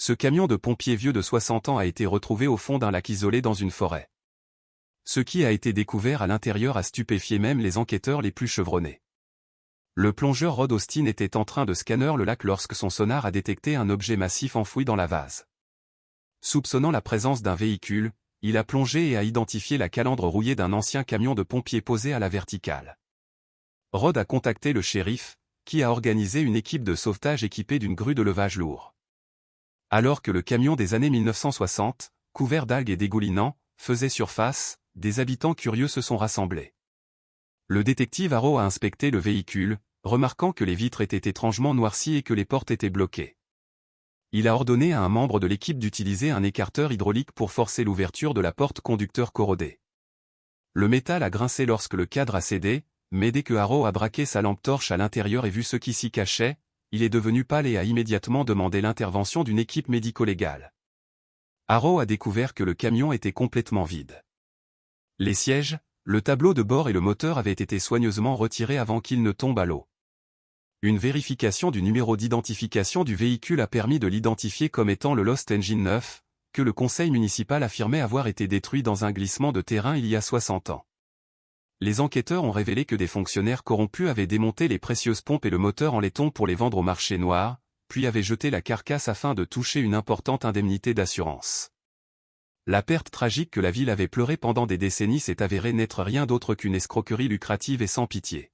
Ce camion de pompiers vieux de 60 ans a été retrouvé au fond d'un lac isolé dans une forêt. Ce qui a été découvert à l'intérieur a stupéfié même les enquêteurs les plus chevronnés. Le plongeur Rod Austin était en train de scanner le lac lorsque son sonar a détecté un objet massif enfoui dans la vase. Soupçonnant la présence d'un véhicule, il a plongé et a identifié la calandre rouillée d'un ancien camion de pompiers posé à la verticale. Rod a contacté le shérif, qui a organisé une équipe de sauvetage équipée d'une grue de levage lourd. Alors que le camion des années 1960, couvert d'algues et dégoulinant, faisait surface, des habitants curieux se sont rassemblés. Le détective Arrow a inspecté le véhicule, remarquant que les vitres étaient étrangement noircies et que les portes étaient bloquées. Il a ordonné à un membre de l'équipe d'utiliser un écarteur hydraulique pour forcer l'ouverture de la porte conducteur corrodée. Le métal a grincé lorsque le cadre a cédé, mais dès que Arrow a braqué sa lampe torche à l'intérieur et vu ce qui s'y cachait, il est devenu pâle et a immédiatement demandé l'intervention d'une équipe médico-légale. Arrow a découvert que le camion était complètement vide. Les sièges, le tableau de bord et le moteur avaient été soigneusement retirés avant qu'ils ne tombent à l'eau. Une vérification du numéro d'identification du véhicule a permis de l'identifier comme étant le Lost Engine 9, que le conseil municipal affirmait avoir été détruit dans un glissement de terrain il y a 60 ans. Les enquêteurs ont révélé que des fonctionnaires corrompus avaient démonté les précieuses pompes et le moteur en laiton pour les vendre au marché noir, puis avaient jeté la carcasse afin de toucher une importante indemnité d'assurance. La perte tragique que la ville avait pleurée pendant des décennies s'est avérée n'être rien d'autre qu'une escroquerie lucrative et sans pitié.